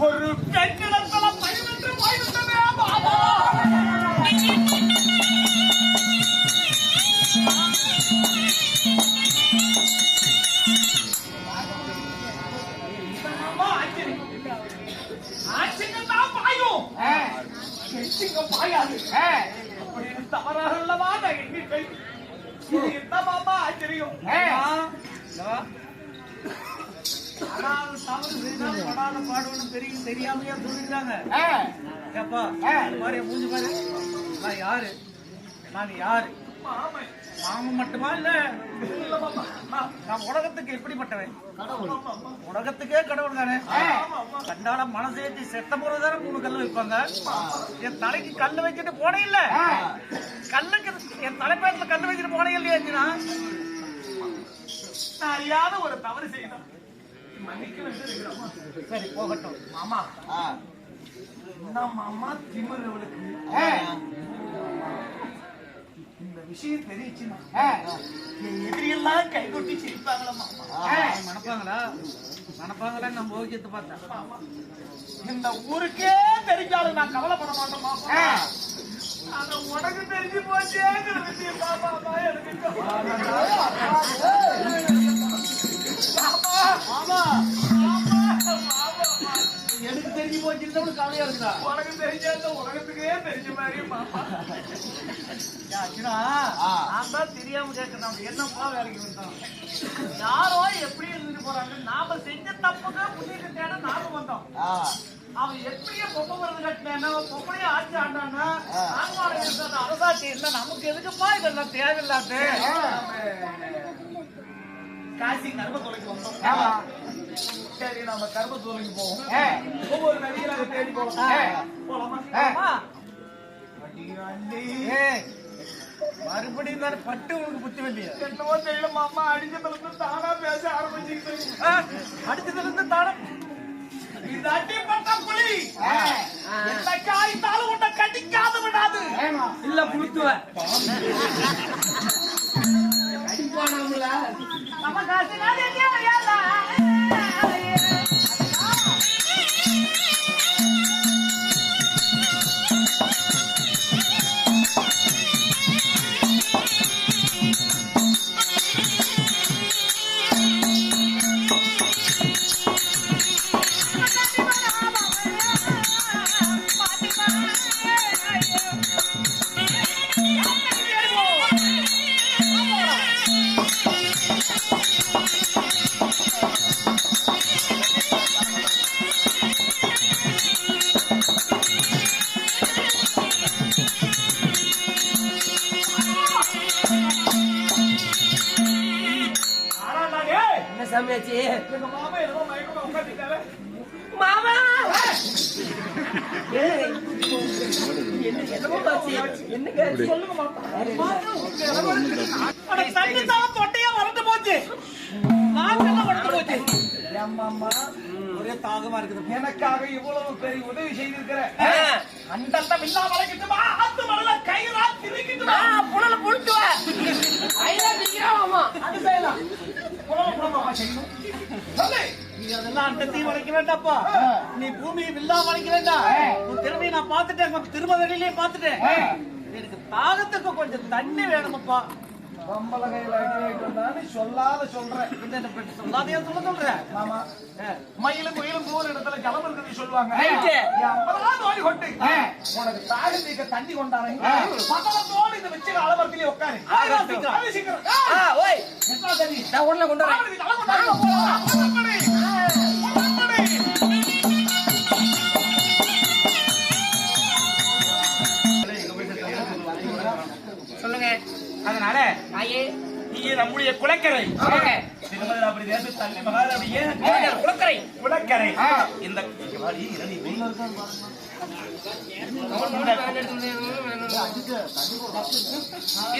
ஒரு பெண்ணிடத்துல பயனற்று போய்விட்டதே பாபா. ஆச்சரியத்தான் பாயும், பாயாது அப்படின்னு தவறாக உள்ளவா நான் எண்ணிக்கை. இது என்ன பாபா ஆச்சரியம்? படாத பாடுவனும் தெரியும் தெரியாமையா சொல்லிருக்காங்க. ஏப்பா பாரு மூஞ்சி பாரு, நான் யாரு, நான் யாரு? மாமன் மட்டுமா இல்ல, நான் உலகத்துக்கு எப்படிப்பட்டவன்? உலகத்துக்கே கடவுள் தானே. கண்டால மனசேற்றி செத்த போறதானே 3 கல்லு வைப்பாங்க. என் தலைக்கு கல்லு வச்சுட்டு போனே இல்ல, கல்லுக்கு என் தலைப்பேட்டில் கல்லு வச்சுட்டு போனே இல்லையா? நான் அறியாத ஒரு தவறு செய்தேன், சரி போகட்டும். மாமா என்ன மாமா திமிரு அவளுக்கு? இந்த விஷயம் தெரியுச்சுன்னா என் எதிரியெல்லாம் கை கொட்டி சிரிப்பாங்களா மாமா? மனப்பாங்களா? மனப்பாங்களா? நம்ம ஓகேத்து பார்த்தேன். இந்த ஊருக்கே தெரிஞ்சாலும் நான் கவலைப்பட மாட்டேன் மாமா. ஆனா உனக்கு தெரிஞ்சு போச்சேங்கிற விஷயம் மாமா எனக்கு எனக்கு தெரிஞ்சு போச்சு கவலையா இருக்குதா? உனக்கு தெரிஞ்ச உலகத்துக்கே தெரிஞ்ச மாதிரி மாமா. நான் தான் தெரியாம கேட்கிறேன், என்னப்பா வேலைக்கு வந்தோம்? யாரோ எப்படி இருந்துட்டு போறாங்க, நாம செஞ்ச தப்புக்கு புண்ணியத்தை தேட நாம வந்தோம். அவன் எப்படியே பொம்மை மருந்து கட்டினா பொம்மையே ஆட்சி ஆண்டானா அரசாட்சி இருந்தா நமக்கு எதுக்குப்பா இதெல்லாம் தேவையில்லாது. காசி கர்ம தொலைக்கு வந்தோம். சரி நம்ம கர்ம தொலைக்கு போவோம். ஒவ்வொரு நடிகராக தேடி போலாமா? மறுபடியும் தானே பட்டு உனக்கு புத்தி இல்லையா? என்னவோ தெரியல மாமா, அடிச்சதுல இருந்து தானா பேச ஆரம்பிச்சுக்கிட்டு. அடிச்சதுல இருந்து தானா இது அடிப்பட்ட புலி எந்த காய்த்தாலும் உன்னை கடிக்காது விடாது. இல்ல புளுத்துவேன் நம்ம காசு ஒரே தாகமா இருக்குது. எனக்காக இவ்வளவு பெரிய உதவி செய்திருக்கிற அண்டத்தை வில்லா வளைக்கிட்டுமா, ஆத்து மணல கயிறா திரிக்கிட்டுமா, புலல புழுத்துவா அது செய்யலாம். புலமா செய்யணும். நீ அதெல்லாம் அண்டத்தையும் வளைக்க வேண்டாப்பா, நீ பூமியை வில்லா வளைக்க வேண்டாம். உன் திறமையை நான் பார்த்துட்டேன், திருமகளிலேயே பார்த்துட்டேன். எனக்கு தாகத்துக்கு கொஞ்சம் தண்ணி வேணுமப்பா. பொம்பளை கையில அடி வாங்கிட்டு வந்தான்னு சொல்லாத சொல்றேன். சொல்லாதையா சொல்றேன் மாமா. மயிலும் குயிலும் போற இடத்துல கிளம்பு இருக்குன்னு சொல்லுவாங்க. உனக்கு தாக தீக்க தண்ணி கொண்டாரு பதவத்தோடு இந்த வச்சு அளவரத்திலே உட்காரு. நான் உடனே கொண்டாரு. சொல்லுங்க. அதனால நீங்க நம்முடைய குளக்கரை திருமலாபுரி தேச தள்ளி மகாராபியே குளக்கரை குளக்கரை இந்த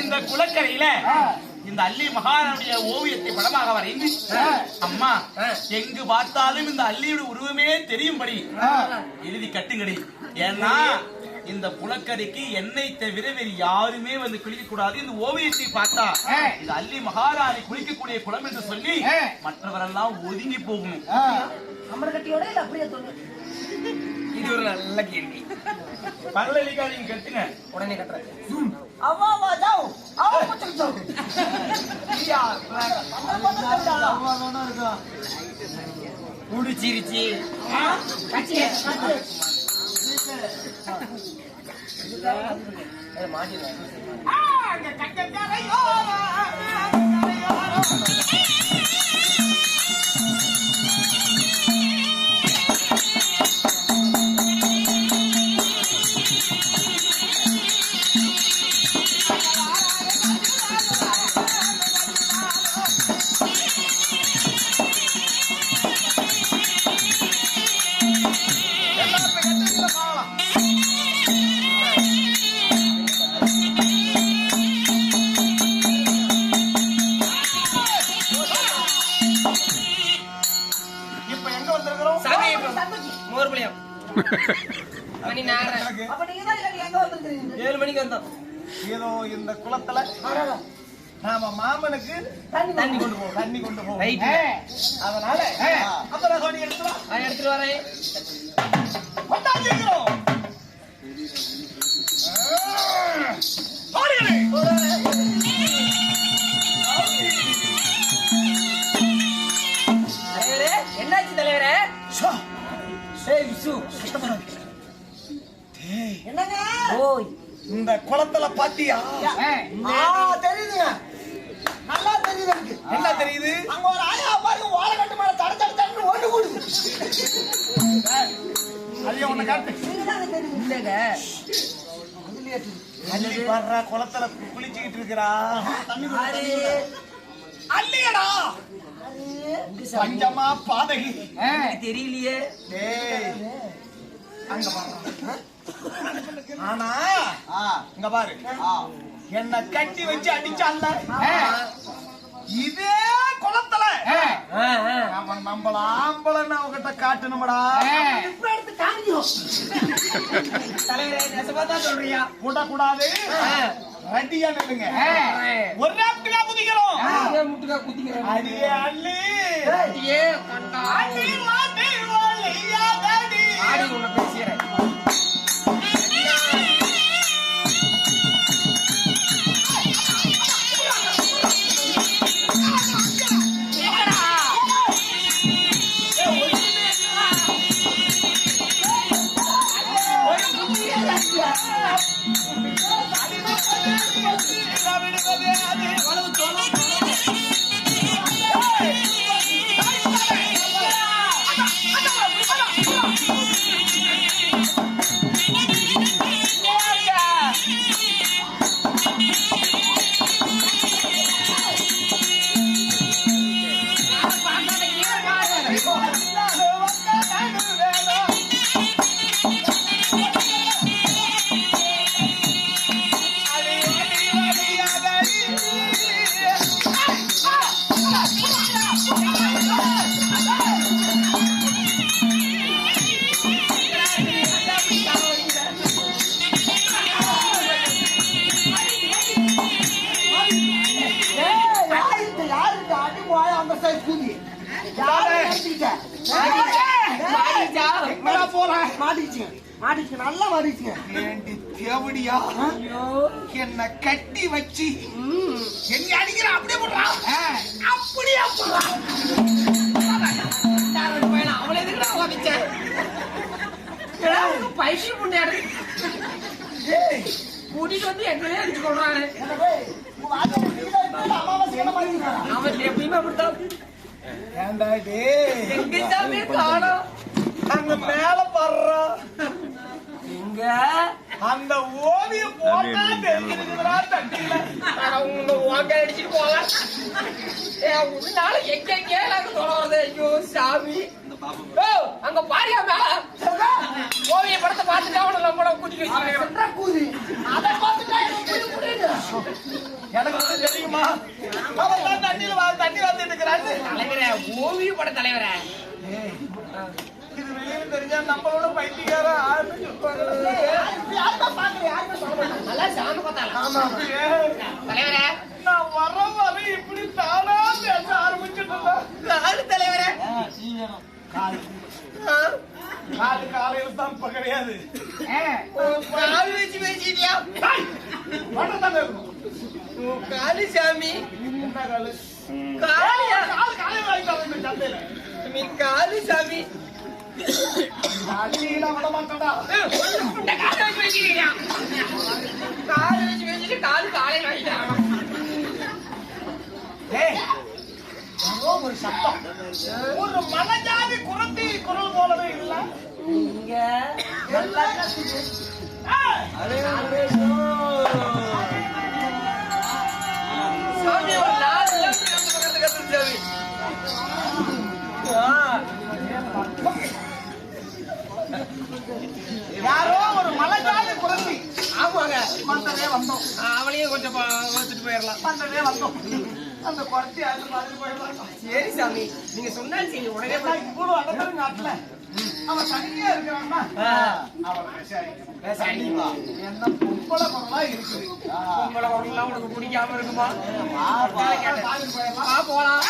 இந்த குளக்கரையில இந்த அள்ளி மகாராணிய ஓவியத்தை படமாக வரைந்து அம்மா எங்கு பார்த்தாலும் இந்த அள்ளியோட உருவமே தெரியும்படி எழுதி கட்டுங்கடி. ஏன்னா இந்த குளக்கரைக்கு என்னை தவிர வேறு யாருமே வந்து குளிக்க கூடாது. இந்த ஓவியத்தை பார்த்தா இந்த அள்ளி மகாராணி குளிக்கக்கூடிய குளம் என்று சொல்லி மற்றவரெல்லாம் ஒதுங்கி போகணும். அமரகட்டியோட இல்ல அப்படியே ஒரு நல்ல கேள்வி. பல்லலிக்கா நீங்க கட்டுங்க. உடனே கட்டுறேன். அவ்வா வா ஜாவ் அவ பச்சை ஜாவ் ஐயா அவ்வளவுதான் இருக்கும். குடிச்சிருச்சு. கச்சி மாட்டிடுவேன். அங்க கட்டக்கரையோ மணி 4. அப்ப நீங்க தான் எங்க வந்திருக்கீங்க? 7 மணிக்கு வந்தோம். ஏதோ இந்த குளத்துல நாம மாமனுக்கு தண்ணி கொண்டு போவோம். தண்ணி கொண்டு போவோம். ரைட். அதனால அப்புறம் சோனி எடுத்துறோம். நான் எடுத்துட்டு வரேன். கொண்டாடிக்கிறோம். ஓடிகளே. தலைவரே, என்னாச்சு தலைவரே? ஏய் விசு, என்னங்க? ஓய், இந்த குளத்துல பாத்தியா? தெரியுதுங்க. நல்லா தெரியுது எனக்கு. என்ன தெரியுது? அங்க ஒரு ஆயா பாருங்க ஓலை கட்டு மேல தட தட தடன்னு ஓட்டு கூடுது. அதையே உன்னை காட்டு. நீங்க தான் தெரியுது. இல்லங்க. அள்ளி பாடுறா குளத்துல குளிச்சுக்கிட்டு இருக்கிறா. யாரு? அள்ளியடா. பஞ்சமா பாதகி. தெரியலையே. டேய் அங்க பாரு. ஆனா இங்க பாரு. என்ன கட்டி வச்சு அடிச்சான்ல. இதே குளத்துல நம்மள ஆம்பளன்னு அவகிட்ட காட்டணும்டா. இப்ப எடுத்து காமிக்கோ. தலைவரே, நெசமா தான் சொல்றியா? கூடக்கூடாது. ரெடியா நில்லுங்க. ஒரு நாட்டுல குதிக்கிறோம். முட்டுக்கா குத்திக்கிறேன். அடியே அள்ளி. ஏ கண்டா. அள்ளி வாடி வாலியா டாடி. ஆடி உன்னை பேசுறேன். நல்லா மாறிச்சுங்க. என்ன கட்டி வச்சு என்ன அடிக்கிற அப்படியே போடுறான். அப்படியே போடுறான். அவளை எதுக்குடா வாதிச்சேன்? பைசி முன்னாடி கூட்டிட்டு வந்து எங்களே அடிச்சு கொள்றாரு. அவன் எப்பயுமே அப்படித்தான். ஏண்டா இது எங்கேயுமே காணோம். அங்க மேல படுறா. எங்க அந்த ஓவியம் போட்டா தெரிஞ்சிருக்குதுடா தட்டில. உங்க வாங்க அடிச்சுட்டு போகலாம். உன்னால எங்க நாங்க தொடர்றது. ஐயோ சாமி, அங்க பாரியா மேல ஓவிய படத்தை பார்த்துட்டு அவனை நம்மள குதிக்க வச்சு அதை பார்த்துட்டா எனக்கு ஒண்ணும் தெரியுமா? அவன் தான் தண்ணி வந்துட்டு இருக்கிறாரு. தலைவரே, ஓவிய பட தலைவரே, இது வெளியில தெரிஞ்சா நம்மளோட பைத்தியக்கார நல்லா சாமி பார்த்தாலும் தலைவரே. நான் வர இப்படி தானா பேச ஆரம்பிச்சுட்டா. யாரு தலைவரே? காலு காலையில தான் இப்ப கிடையாது. கால் வச்சு பேசிட்டியா? மட்டும்தான் இருக்கணும். காலு சாமி. என்ன காலு? காலியா? காலு காலையில வாங்கிட்டாங்க இந்த சந்தையில. நீ காலு சாமி. அடியெல்லாம் விட மாட்டேன்டா. கால் வச்சு பேசிட்டியா? கால் வச்சு பேசிட்டு காலு காலையில வாங்கிட்டாங்க. ஏய், ஏதோ ஒரு சத்தம். ஒரு மனஜாதி குரத்தி குரல் போலவே இல்ல. இங்க நல்லா கத்துது. சாமி ஒரு 4 கிலோமீட்டர் கத்துது சாமி. யாரோ ஒரு மனஜாதி குரத்தி. ஆமாங்க. வந்ததே வந்தோம். அவளையும் கொஞ்சம் வளர்த்துட்டு போயிடலாம். வந்ததே வந்தோம். அந்த குரத்தி அது மாதிரி போயிடலாம். சரி சாமி, நீங்க சொன்னாலும் சரி. உடனே போய் இவ்வளவு அடக்கல் நாட்டுல அவன் தனியா இருக்கிறான்னா அவன் விசாரிக்கணும். என்ன பொம்பளை குரலா இருக்குது. உங்களை உடலாம் உனக்கு பிடிக்காம இருக்குமா? பாத்துட்டு போயிடலாம். போலாம்.